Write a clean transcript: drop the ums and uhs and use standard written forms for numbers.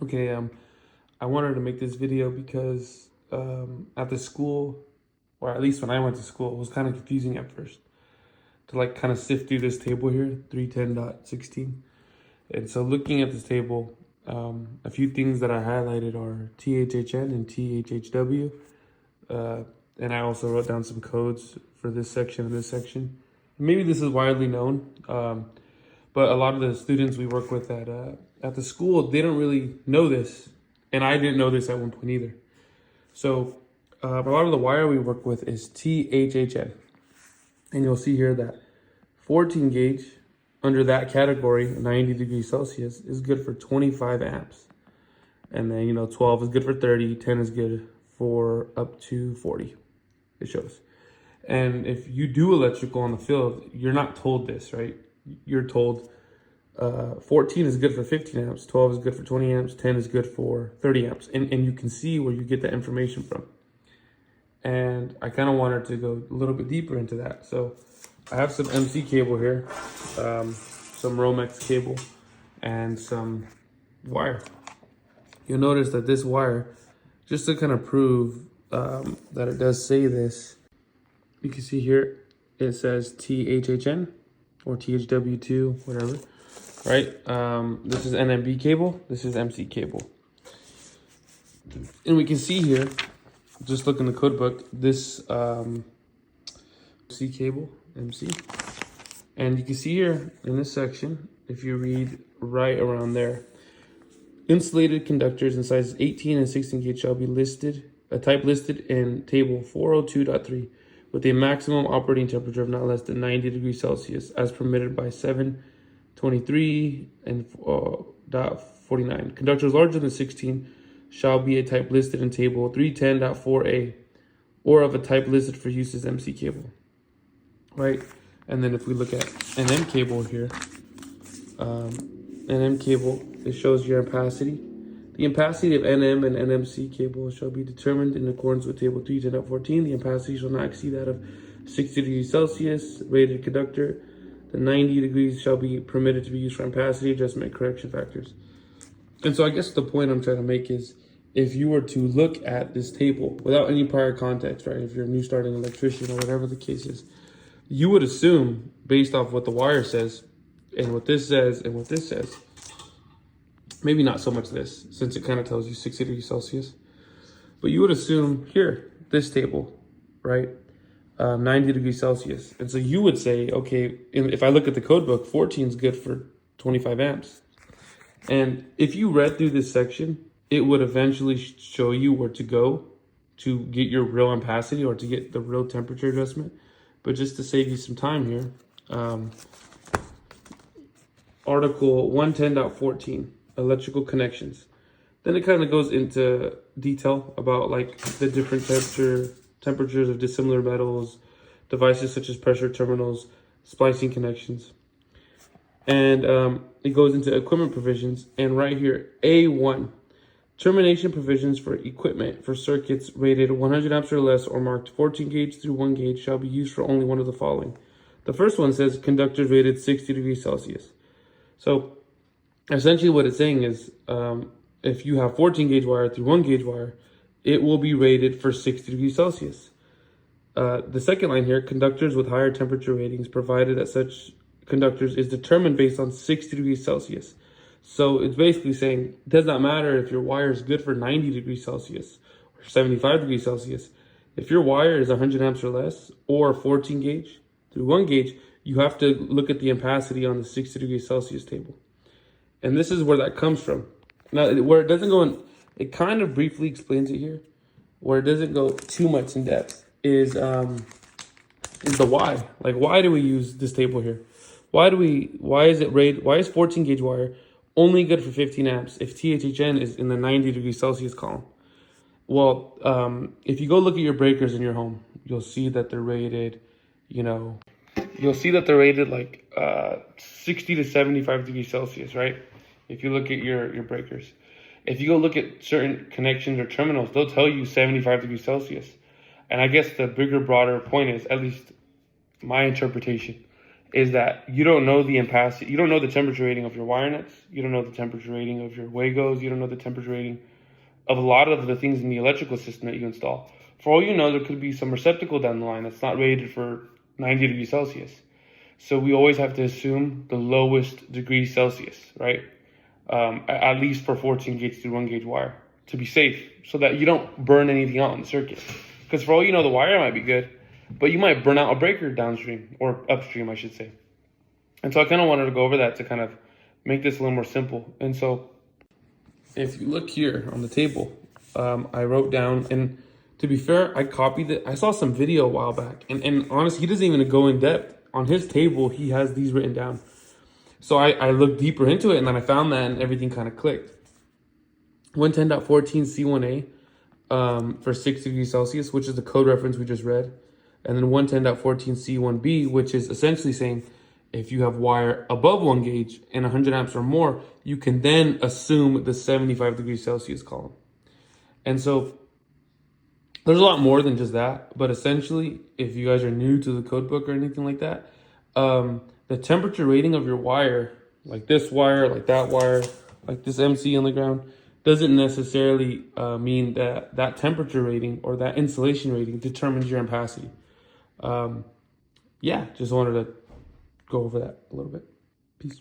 Okay, I wanted to make this video because at the school, or at least when I went to school, it was kind of confusing at first to like kind of sift through this table here, 310.16. And so looking at this table, a few things that I highlighted are THHN and THHW. And I also wrote down some codes for this section and this section. Maybe this is widely known, but a lot of the students we work with at the school, they don't really know this, and I didn't know this at one point either. So a lot of the wire we work with is THHN, and you'll see here that 14 gauge under that category, 90 degrees Celsius, is good for 25 amps, and then 12 is good for 30, 10 is good for up to 40. It shows. And if you do electrical on the field, you're not told this, right? You're told 14 is good for 15 amps, 12 is good for 20 amps, 10 is good for 30 amps. And you can see where you get that information from. And I kind of wanted to go a little bit deeper into that. So I have some MC cable here, some Romex cable, and some wire. You'll notice that this wire, just to kind of prove that it does say this, you can see here it says THHN or THW2, whatever, right? This is NMB cable, this is MC cable. And we can see here, just look in the code book, this C cable, MC. And you can see here in this section, if you read right around there, insulated conductors in sizes 18 and 16 gauge shall be listed, a type listed in table 402.3 with a maximum operating temperature of not less than 90 degrees Celsius as permitted by 723 and .49. Conductors larger than 16 shall be a type listed in table 310.4a or of a type listed for use as MC cable, right? And then if we look at NM cable here, NM cable, it shows your ampacity. The ampacity of NM and NMC cable shall be determined in accordance with table 310.14. The ampacity shall not exceed that of 60 degrees Celsius. Rated conductor, the 90 degrees shall be permitted to be used for ampacity adjustment correction factors. And so I guess the point I'm trying to make is, if you were to look at this table without any prior context, right? If you're a new starting electrician or whatever the case is, you would assume, based off what the wire says and what this says and what this says, maybe not so much this, since it kind of tells you 60 degrees Celsius, but you would assume here, this table, right? 90 degrees Celsius. And so you would say, okay, if I look at the code book, 14 is good for 25 amps. And if you read through this section, it would eventually show you where to go to get your real ampacity or to get the real temperature adjustment. But just to save you some time here, Article 110.14, electrical connections. Then it kind of goes into detail about like the different temperatures of dissimilar metals, devices such as pressure terminals, splicing connections. And it goes into equipment provisions. And right here, A1, termination provisions for equipment for circuits rated 100 amps or less or marked 14 gauge through 1 gauge shall be used for only one of the following. The first one says conductors rated 60 degrees Celsius. So essentially what it's saying is if you have 14 gauge wire through 1 gauge wire, it will be rated for 60 degrees Celsius. The second line here, conductors with higher temperature ratings provided that such conductors is determined based on 60 degrees Celsius. So it's basically saying it does not matter if your wire is good for 90 degrees Celsius or 75 degrees Celsius. If your wire is 100 amps or less or 14 gauge through 1 gauge, you have to look at the ampacity on the 60 degrees Celsius table. And this is where that comes from. Now, where it doesn't go in, it kind of briefly explains it here. Where it doesn't go too much in depth is the why. Like, why do we use this table here? Why is 14 gauge wire only good for 15 amps if THHN is in the 90 degrees Celsius column? Well, if you go look at your breakers in your home, you'll see that they're rated, like 60 to 75 degrees Celsius, right? If you look at your breakers. If you go look at certain connections or terminals, they'll tell you 75 degrees Celsius. And I guess the bigger, broader point is, at least my interpretation, is that you don't know the ampacity, you don't know the temperature rating of your wire nuts, you don't know the temperature rating of your Wagos, you don't know the temperature rating of a lot of the things in the electrical system that you install. For all you know, there could be some receptacle down the line that's not rated for 90 degrees Celsius. So we always have to assume the lowest degree Celsius, right? At least for 14 gauge through 1 gauge wire to be safe, so that you don't burn anything out in the circuit. Because for all you know, the wire might be good, but you might burn out a breaker downstream, or upstream, I should say. And so I kind of wanted to go over that to kind of make this a little more simple. And so if you look here on the table, I wrote down, and to be fair, I copied it. I saw some video a while back, and honestly, he doesn't even go in depth. On his table, he has these written down. So I looked deeper into it, and then I found that, and everything kind of clicked. 110.14 C1A for 6 degrees Celsius, which is the code reference we just read. And then 110.14 C1B, which is essentially saying if you have wire above 1 gauge and 100 amps or more, you can then assume the 75 degrees Celsius column. And so there's a lot more than just that, but essentially, if you guys are new to the code book or anything like that, the temperature rating of your wire, like this wire, like that wire, like this MC on the ground, doesn't necessarily mean that that temperature rating or that insulation rating determines your ampacity. Yeah, just wanted to go over that a little bit. Peace.